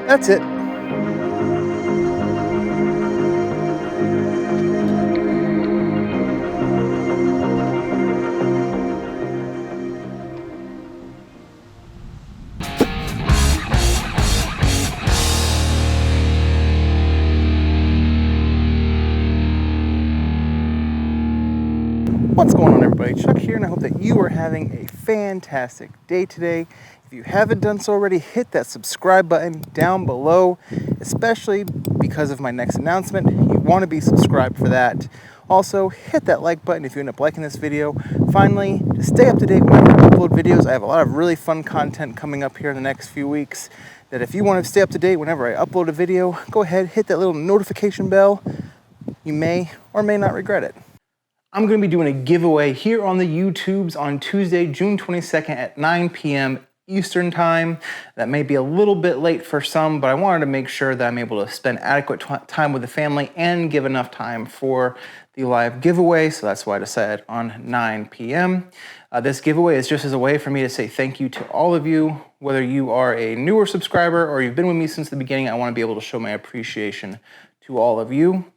That's it. What's going on, everybody? Chuck here, and I hope that you are having a fantastic day today. If you haven't done so already, hit that subscribe button down below, especially because of my next announcement. You want to be subscribed for that. Also, hit that like button if you end up liking this video. Finally, to stay up to date whenever I upload videos, I have a lot of really fun content coming up here in the next few weeks. That if you want to stay up to date whenever I upload a video, go ahead, hit that little notification bell. You may or may not regret it. I'm going to be doing a giveaway here on the YouTubes on Tuesday, June 22nd at 9 p.m. Eastern Time. That may be a little bit late for some, but I wanted to make sure that I'm able to spend adequate time with the family and give enough time for the live giveaway, so that's why I decided on 9 p.m. This giveaway is just as a way for me to say thank you to all of you. Whether you are a newer subscriber or you've been with me since the beginning, I want to be able to show my appreciation to all of you.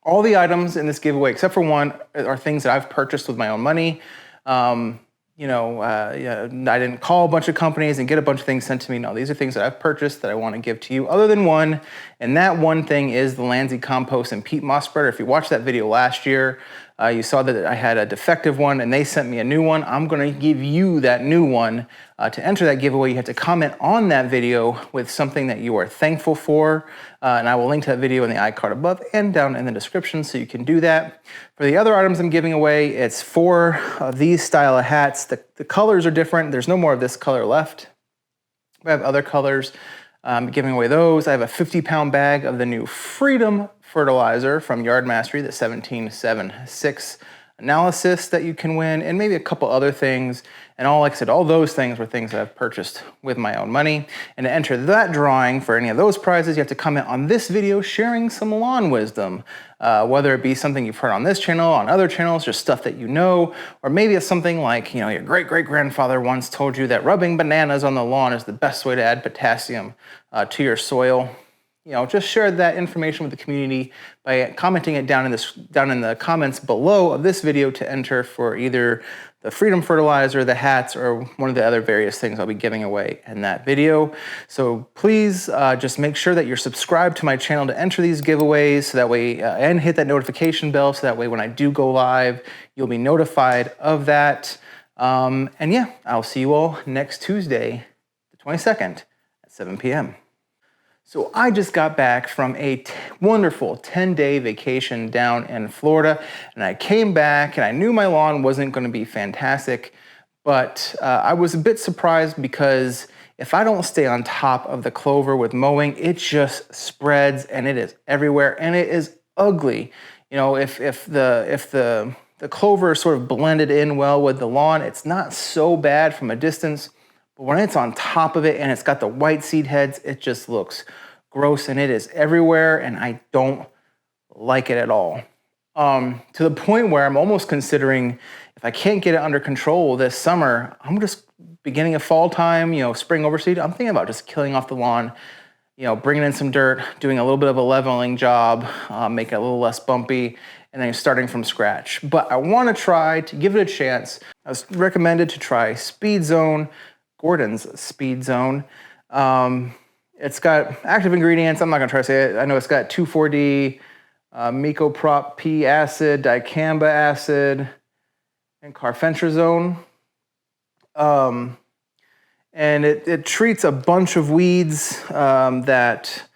All the items in this giveaway, except for one, are things that I've purchased with my own money. I didn't call a bunch of companies and get a bunch of things sent to me. No, these are things that I've purchased that I want to give to you, other than one, and that one thing is the Landsea compost and peat moss spreader. If you watched that video last year, you saw that I had a defective one and they sent me a new one. I'm going to give you that new one. To enter that giveaway, you have to comment on that video with something that you are thankful for, and I will link to that video in the iCard above and down in the description so you can do that. For the other items I'm giving away, it's 4 of these style of hats. The colors are different. There's no more of this color left. I have other colors. I'm giving away those. I have a 50-pound bag of the new Freedom fertilizer from Yard Mastery, the 1776 analysis that you can win, and maybe a couple other things. And like I said, all those things were things that I've purchased with my own money. And to enter that drawing for any of those prizes, you have to comment on this video sharing some lawn wisdom, whether it be something you've heard on this channel, on other channels, just stuff that you know, or maybe it's something like, your great-great-grandfather once told you that rubbing bananas on the lawn is the best way to add potassium to your soil. Just share that information with the community by commenting it down in the comments below of this video to enter for either the Freedom fertilizer, the hats, or one of the other various things I'll be giving away in that video. So please just make sure that you're subscribed to my channel to enter these giveaways, so that way, and hit that notification bell, so that way when I do go live, you'll be notified of that. And yeah, I'll see you all next Tuesday, the 22nd at 7 p.m. So I just got back from a wonderful 10-day vacation down in Florida, and I came back and I knew my lawn wasn't going to be fantastic, but I was a bit surprised because if I don't stay on top of the clover with mowing, it just spreads and it is everywhere and it is ugly. If the clover sort of blended in well with the lawn, it's not so bad from a distance. But when it's on top of it and it's got the white seed heads, it just looks gross and it is everywhere, and I don't like it at all. To the point where I'm almost considering, if I can't get it under control this summer, I'm just beginning of fall time, spring overseed, I'm thinking about just killing off the lawn, bringing in some dirt, doing a little bit of a leveling job, make it a little less bumpy, and then starting from scratch. But I want to try to give it a chance. I was recommended to try Speed Zone, Gordon's Speed Zone. It's got active ingredients. I'm not going to try to say it. I know it's got 2,4-D, Mycoprop P acid, dicamba acid, and carfentrazone. And it treats a bunch of weeds that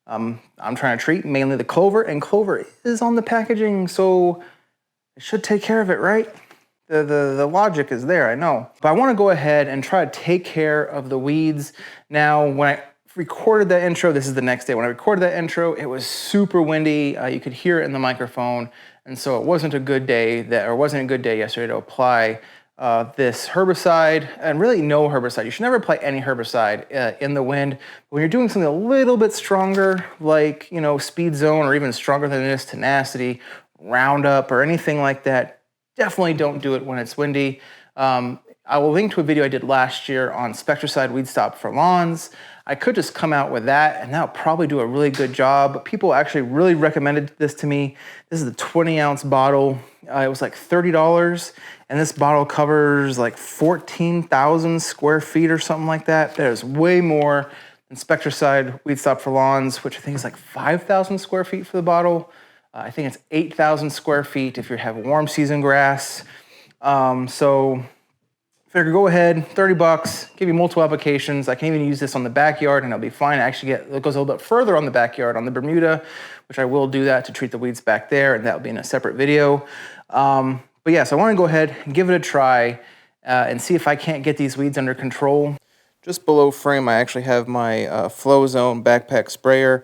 I'm trying to treat, mainly the clover, and clover is on the packaging, so it should take care of it, right? The logic is there, I know. But I want to go ahead and try to take care of the weeds. Now, when I recorded that intro, this is the next day. When I recorded that intro, it was super windy. You could hear it in the microphone. And so it wasn't a good day yesterday to apply this herbicide, and really no herbicide. You should never apply any herbicide in the wind. But when you're doing something a little bit stronger, like, Speed Zone, or even stronger than this, Tenacity, Roundup, or anything like that, definitely don't do it when it's windy. I will link to a video I did last year on Spectracide Weed Stop for lawns. I could just come out with that and that'll probably do a really good job. But people actually really recommended this to me. This is a 20-ounce bottle. It was like $30, and this bottle covers like 14,000 square feet or something like that. There's way more than Spectracide Weed Stop for Lawns, which I think is like 5,000 square feet for the bottle. I think it's 8,000 square feet if you have warm season grass. So figure go ahead, 30 bucks, give you multiple applications. I can even use this on the backyard and it'll be fine. I actually it goes a little bit further on the backyard on the Bermuda, which I will do that to treat the weeds back there, and that'll be in a separate video. But yeah, so I want to go ahead and give it a try and see if I can't get these weeds under control. Just below frame, I actually have my Flow Zone backpack sprayer.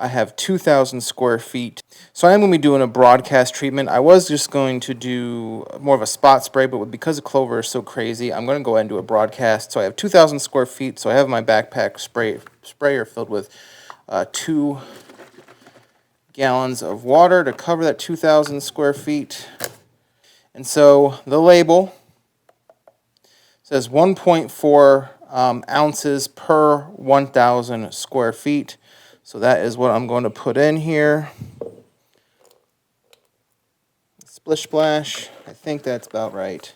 I have 2,000 square feet. So I am going to be doing a broadcast treatment. I was just going to do more of a spot spray, but because the clover is so crazy, I'm going to go ahead and do a broadcast. So I have 2,000 square feet. So I have my backpack sprayer filled with 2 gallons of water to cover that 2,000 square feet. And so the label says 1.4 ounces per 1,000 square feet. So that is what I'm going to put in here. Splish splash. I think that's about right.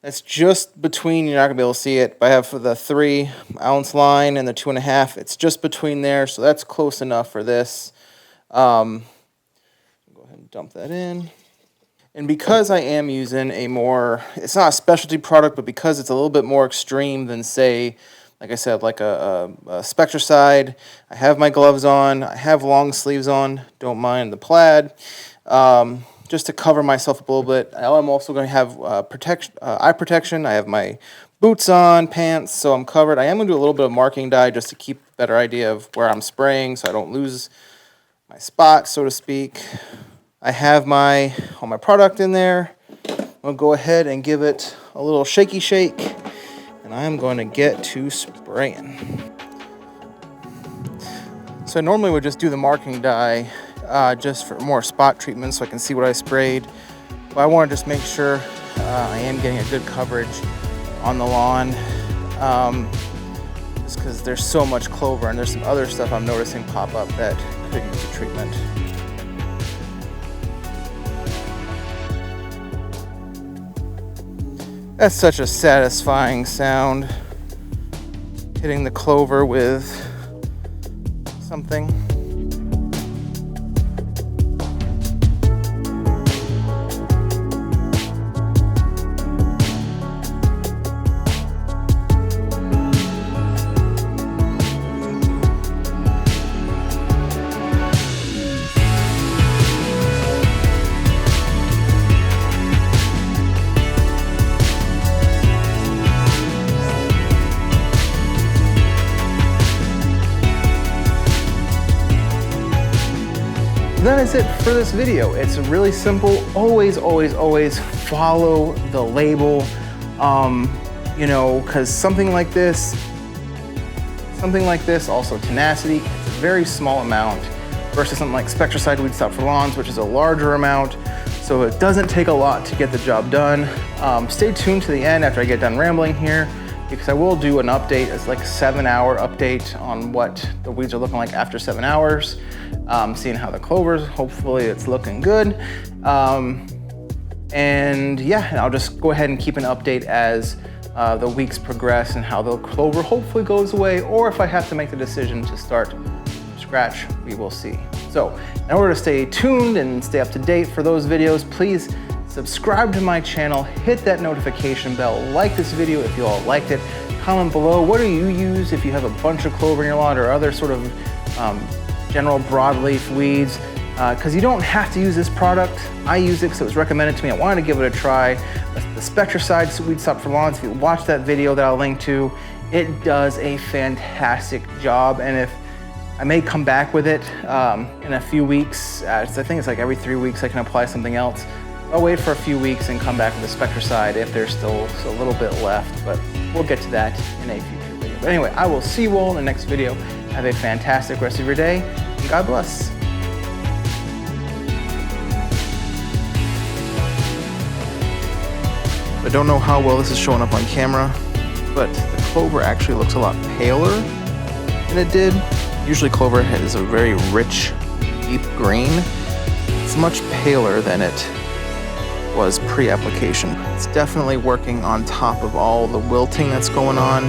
That's just between, you're not going to be able to see it, but I have for the 3-ounce line and the 2.5. It's just between there, so that's close enough for this. Go ahead and dump that in. And because I am using a more, it's not a specialty product, but because it's a little bit more extreme than, say, like I said, like a Spectracide, I have my gloves on, I have long sleeves on, don't mind the plaid, just to cover myself up a little bit. I'm also going to have eye protection. I have my boots on, pants, so I'm covered. I am going to do a little bit of marking dye just to keep a better idea of where I'm spraying so I don't lose my spot, so to speak. I have all my product in there. I'll go ahead and give it a little shaky shake, and I'm going to get to spraying. So I normally would just do the marking dye just for more spot treatment so I can see what I sprayed. But I want to just make sure I am getting a good coverage on the lawn, just because there's so much clover and there's some other stuff I'm noticing pop up that could use a treatment. That's such a satisfying sound, hitting the clover with something. That is it for this video. It's really simple. Always follow the label. You know, because something like this, also tenacity, it's a very small amount versus something like Spectracide Weed Stop for Lawns, which is a larger amount. So it doesn't take a lot to get the job done. Stay tuned to the end after I get done rambling here, because I will do an update. It's like a 7-hour update on what the weeds are looking like after 7 hours. Seeing how the clovers, hopefully it's looking good. And yeah, and I'll just go ahead and keep an update as the weeks progress and how the clover hopefully goes away, or if I have to make the decision to start from scratch, we will see. So in order to stay tuned and stay up to date for those videos, please subscribe to my channel, hit that notification bell, like this video if you all liked it, comment below what do you use if you have a bunch of clover in your lawn or other sort of general broadleaf weeds, because you don't have to use this product. I use it because it was recommended to me. I wanted to give it a try. The Spectracide Weed Stop for Lawns, if you watch that video that I'll link to, it does a fantastic job. And if I may come back with it in a few weeks, I think it's like every 3 weeks I can apply something else. I'll wait for a few weeks and come back with the Spectracide if there's still a little bit left, but we'll get to that in a future video. But anyway, I will see you all in the next video. Have a fantastic rest of your day, and God bless. I don't know how well this is showing up on camera, but the clover actually looks a lot paler than it did. Usually clover is a very rich, deep green. It's much paler than it was pre-application. It's definitely working on top of all the wilting that's going on.